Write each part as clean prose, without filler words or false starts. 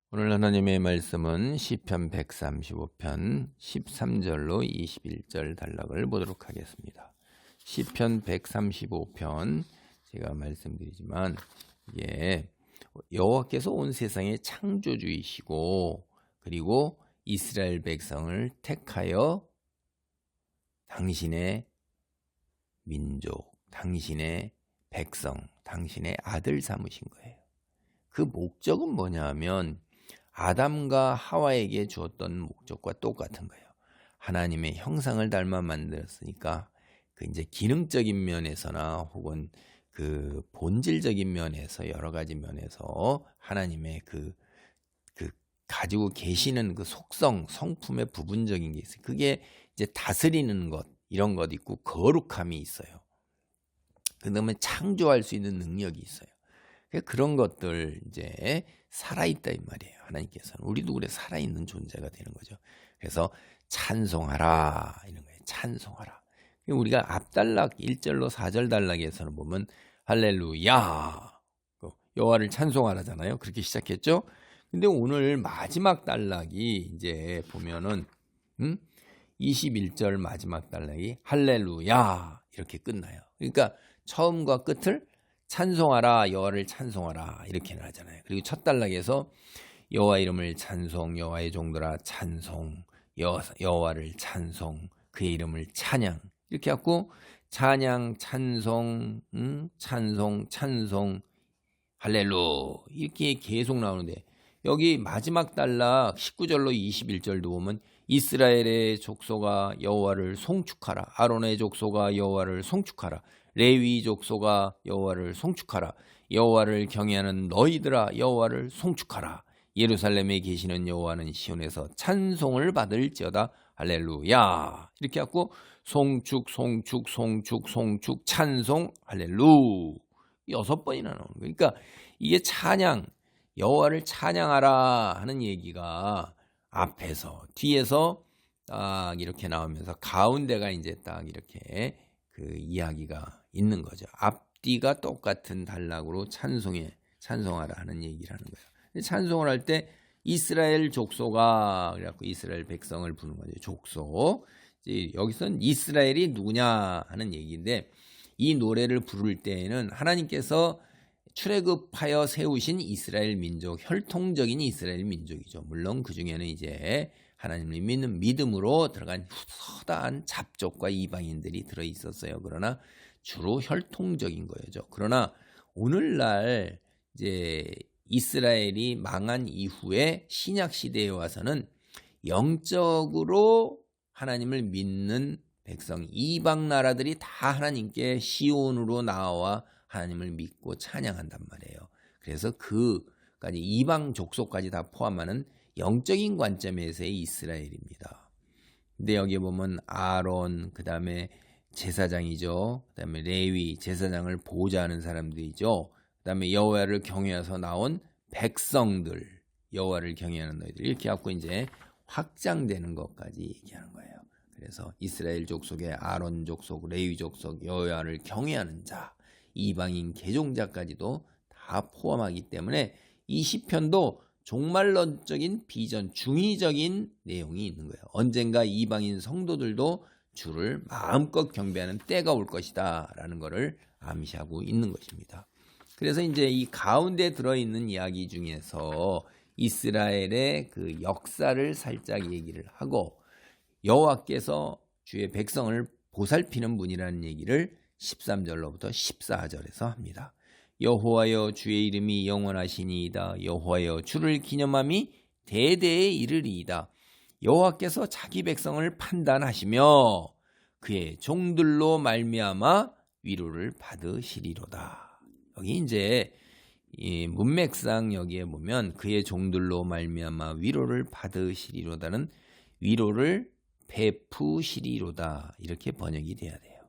오늘 하나님의 말씀은 시편 135편 13절로 21절 단락을 보도록 하겠습니다. 시편 135편 제가 말씀드리지만 이게 여호와께서 온 세상의 창조주이시고 그리고 이스라엘 백성을 택하여 당신의 민족, 당신의 백성, 당신의 아들 삼으신 거예요. 그 목적은 뭐냐 하면 아담과 하와에게 주었던 목적과 똑같은 거예요. 하나님의 형상을 닮아 만들었으니까 그 이제 기능적인 면에서나 혹은 그 본질적인 면에서 여러 가지 면에서 하나님의 그 가지고 계시는 그 속성, 성품의 부분적인 게 있어요. 그게 이제 다스리는 것, 이런 것 있고 거룩함이 있어요. 그다음에 창조할 수 있는 능력이 있어요. 그런 것들 이제 살아있다 이 말이에요. 하나님께서는 우리도 그래 살아있는 존재가 되는 거죠. 그래서 찬송하라 이런 거예요. 찬송하라. 우리가 앞단락 1절로 4절 단락에서는 보면 할렐루야 여호와를 찬송하라잖아요. 그렇게 시작했죠. 근데 오늘 마지막 단락이 이제 보면은 21절 마지막 단락이 할렐루야 이렇게 끝나요. 그러니까 처음과 끝을 찬송하라 여호와를 찬송하라 이렇게 하잖아요. 그리고 첫 단락에서 여호와 이름을 찬송 여호와의 종들아 찬송 여호와를 찬송 그의 이름을 찬양 이렇게 하고 찬양 찬송 찬송 찬송 할렐루 이렇게 계속 나오는데 여기 마지막 단락 19절로 21절도 보면 이스라엘의 족속아 여호와를 송축하라 아론의 족속아 여호와를 송축하라 레위 족속아 여호와를 송축하라 여호와를 경외하는 너희들아 여호와를 송축하라 예루살렘에 계시는 여호와는 시온에서 찬송을 받을지어다 할렐루야 이렇게 하고 송축 송축 송축 송축 찬송 할렐루 6번이나 나오는 거예요. 그러니까 이게 찬양 여호와를 찬양하라 하는 얘기가 앞에서 뒤에서 딱 이렇게 나오면서 가운데가 이제 딱 이렇게 그 이야기가 있는 거죠. 앞뒤가 똑같은 단락으로 찬송하라 하는 얘기를 하는 거예요. 찬송을 할 때 이스라엘 족속아 그래갖고 이스라엘 백성을 부르는 거죠. 족속. 여기서는 이스라엘이 누구냐 하는 얘기인데 이 노래를 부를 때에는 하나님께서 출애굽하여 세우신 이스라엘 민족, 혈통적인 이스라엘 민족이죠. 물론 그 중에는 이제 하나님을 믿는 믿음으로 들어간 허다한 잡족과 이방인들이 들어 있었어요. 그러나 주로 혈통적인 거죠. 그러나 오늘날 이제 이스라엘이 망한 이후에 신약 시대에 와서는 영적으로 하나님을 믿는 백성, 이방 나라들이 다 하나님께 시온으로 나와 하나님을 믿고 찬양한단 말이에요. 그래서 그까지 이방 족속까지 다 포함하는 영적인 관점에서의 이스라엘입니다. 근데 여기 보면 아론, 그 다음에 제사장이죠. 그 다음에 레위, 제사장을 보호자하는 사람들이죠. 그 다음에 여호와를 경외해서 나온 백성들, 여호와를 경외하는 너희들 이렇게 갖고 이제 확장되는 것까지 얘기하는 거예요. 그래서 이스라엘 족속의 아론 족속, 레위 족속, 여호와를 경외하는 자, 이방인 개종자까지도 다 포함하기 때문에 이 시편도 종말론적인 비전, 중의적인 내용이 있는 거예요. 언젠가 이방인 성도들도 주를 마음껏 경배하는 때가 올 것이다 라는 것을 암시하고 있는 것입니다. 그래서 이제 이 가운데 들어있는 이야기 중에서 이스라엘의 그 역사를 살짝 얘기를 하고 여호와께서 주의 백성을 보살피는 분이라는 얘기를 13절로부터 14절에서 합니다. 여호와여 주의 이름이 영원하시니이다. 여호와여 주를 기념함이 대대에 이르리이다. 여호와께서 자기 백성을 판단하시며 그의 종들로 말미암아 위로를 받으시리로다. 여기 이제 이 문맥상 여기에 보면 그의 종들로 말미암아 위로를 받으시리로다는 위로를 베푸시리로다 이렇게 번역이 돼야 돼요.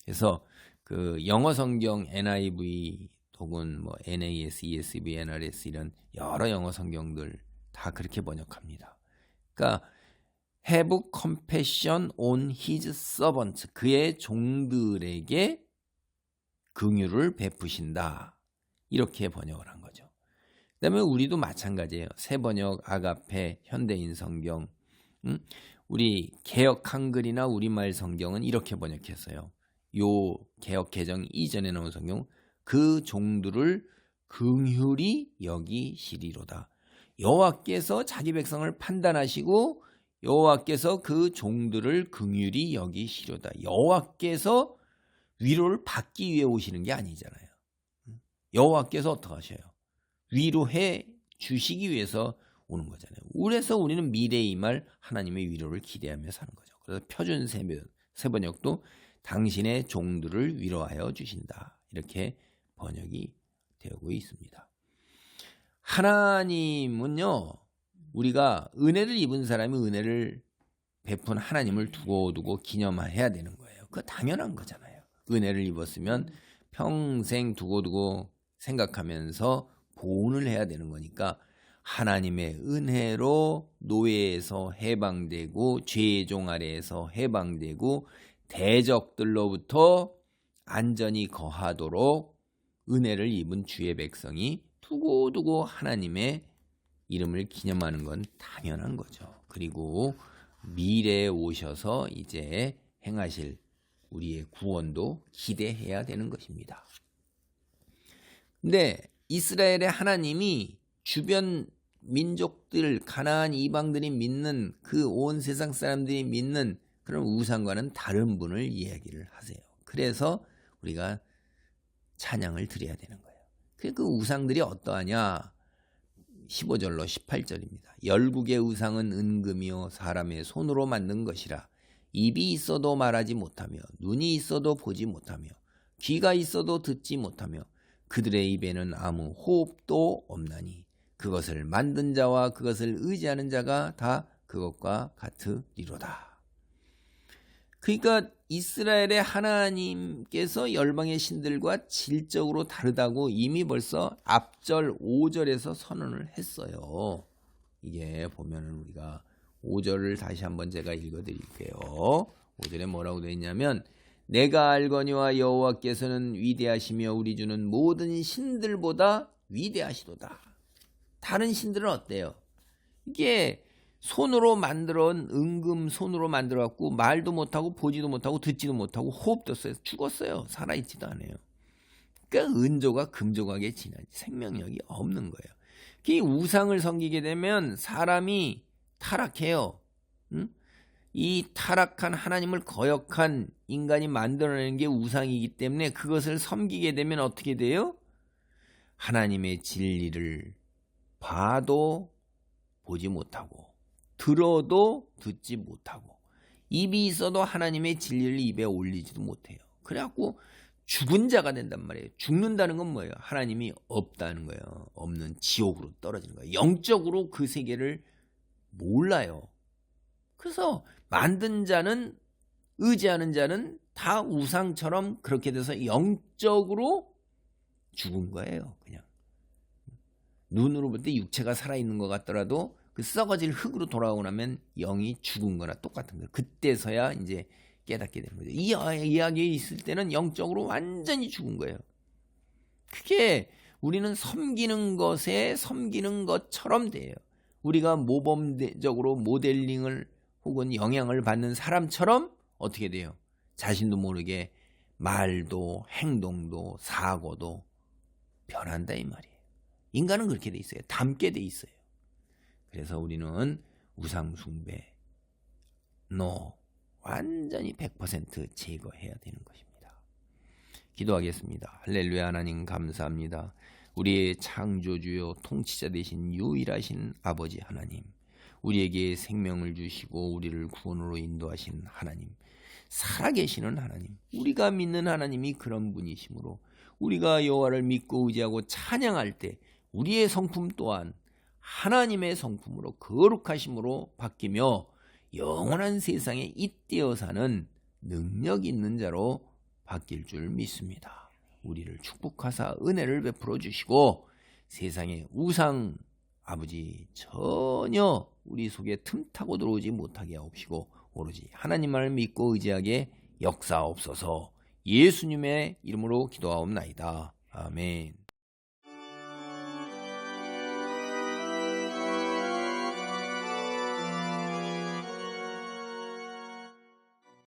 그래서 그 영어 성경 NIV 혹은 뭐 NAS, ESV, NRS 이런 여러 영어 성경들 다 그렇게 번역합니다. 그러니까 have compassion on his servants 그의 종들에게 긍휼을 베푸신다 이렇게 번역을 한 거죠. 그다음에 우리도 마찬가지예요. 새번역, 아가페, 현대인 성경, 우리 개역 한글이나 우리말 성경은 이렇게 번역했어요. 요 개역 개정 이전에 나온 성경, 그 종들을 긍휼히 여기시리로다. 여호와께서 자기 백성을 판단하시고 여호와께서 그 종들을 긍휼히 여기시리로다. 여호와께서 위로를 받기 위해 오시는 게 아니잖아요. 여호와께서 어떻게 하셔요? 위로해 주시기 위해서 오는 거잖아요. 그래서 우리는 미래에 임할 하나님의 위로를 기대하며 사는 거죠. 그래서 표준 새번역도 당신의 종들을 위로하여 주신다. 이렇게 번역이 되고 있습니다. 하나님은요, 우리가 은혜를 입은 사람이 은혜를 베푼 하나님을 두고두고 기념해야 되는 거예요. 그거 당연한 거잖아요. 은혜를 입었으면 평생 두고두고 생각하면서 보온을 해야 되는 거니까 하나님의 은혜로 노예에서 해방되고 죄의 종 아래에서 해방되고 대적들로부터 안전히 거하도록 은혜를 입은 주의 백성이 두고두고 하나님의 이름을 기념하는 건 당연한 거죠. 그리고 미래에 오셔서 이제 행하실 우리의 구원도 기대해야 되는 것입니다. 근데 이스라엘의 하나님이 주변 민족들, 가나안 이방들이 믿는 그 온 세상 사람들이 믿는 그런 우상과는 다른 분을 이야기를 하세요. 그래서 우리가 찬양을 드려야 되는 거예요. 그 우상들이 어떠하냐? 15절로 18절입니다. 열국의 우상은 은금이요 사람의 손으로 만든 것이라. 입이 있어도 말하지 못하며 눈이 있어도 보지 못하며 귀가 있어도 듣지 못하며 그들의 입에는 아무 호흡도 없나니 그것을 만든 자와 그것을 의지하는 자가 다 그것과 같으리로다. 그러니까 이스라엘의 하나님께서 열방의 신들과 질적으로 다르다고 이미 벌써 앞절 5절에서 선언을 했어요. 이게 보면은 우리가 5절을 다시 한번 제가 읽어드릴게요. 5절에 뭐라고 되어 있냐면 내가 알거니와 여호와께서는 위대하시며 우리 주는 모든 신들보다 위대하시도다. 다른 신들은 어때요? 이게 손으로 만들어온 은금 손으로 만들어갖고 말도 못하고 보지도 못하고 듣지도 못하고 호흡도 없어요. 죽었어요. 살아있지도 않아요. 그러니까 은조가 금조각에 지나지 생명력이 없는 거예요. 이 우상을 섬기게 되면 사람이 타락해요. 응? 이 타락한 하나님을 거역한 인간이 만들어내는 게 우상이기 때문에 그것을 섬기게 되면 어떻게 돼요? 하나님의 진리를 봐도 보지 못하고 들어도 듣지 못하고 입이 있어도 하나님의 진리를 입에 올리지도 못해요. 그래갖고 죽은 자가 된단 말이에요. 죽는다는 건 뭐예요? 하나님이 없다는 거예요. 없는 지옥으로 떨어지는 거예요. 영적으로 그 세계를 몰라요. 그래서 만든 자는 의지하는 자는 다 우상처럼 그렇게 돼서 영적으로 죽은 거예요. 그냥 눈으로 볼 때 육체가 살아있는 것 같더라도 그 썩어질 흙으로 돌아오고 나면 영이 죽은 거나 똑같은 거예요. 그때서야 이제 깨닫게 되는 거죠. 이 이야기에 있을 때는 영적으로 완전히 죽은 거예요. 그게 우리는 섬기는 것에 섬기는 것처럼 돼요. 우리가 모범적으로 모델링을 혹은 영향을 받는 사람처럼 어떻게 돼요? 자신도 모르게 말도 행동도 사고도 변한다 이 말이에요. 인간은 그렇게 돼 있어요. 닮게 돼 있어요. 그래서 우리는 우상숭배 완전히 100% 제거해야 되는 것입니다. 기도하겠습니다. 할렐루야. 하나님 감사합니다. 우리의 창조주요 통치자 되신 유일하신 아버지 하나님, 우리에게 생명을 주시고 우리를 구원으로 인도하신 하나님, 살아계시는 하나님, 우리가 믿는 하나님이 그런 분이시므로 우리가 여호와를 믿고 의지하고 찬양할 때 우리의 성품 또한 하나님의 성품으로 거룩하심으로 바뀌며 영원한 세상에 잇대어 사는 능력 있는 자로 바뀔 줄 믿습니다. 우리를 축복하사 은혜를 베풀어 주시고 세상의 우상 아버지 전혀 우리 속에 틈타고 들어오지 못하게 하옵시고 오로지 하나님만을 믿고 의지하게 역사옵소서. 예수님의 이름으로 기도하옵나이다. 아멘.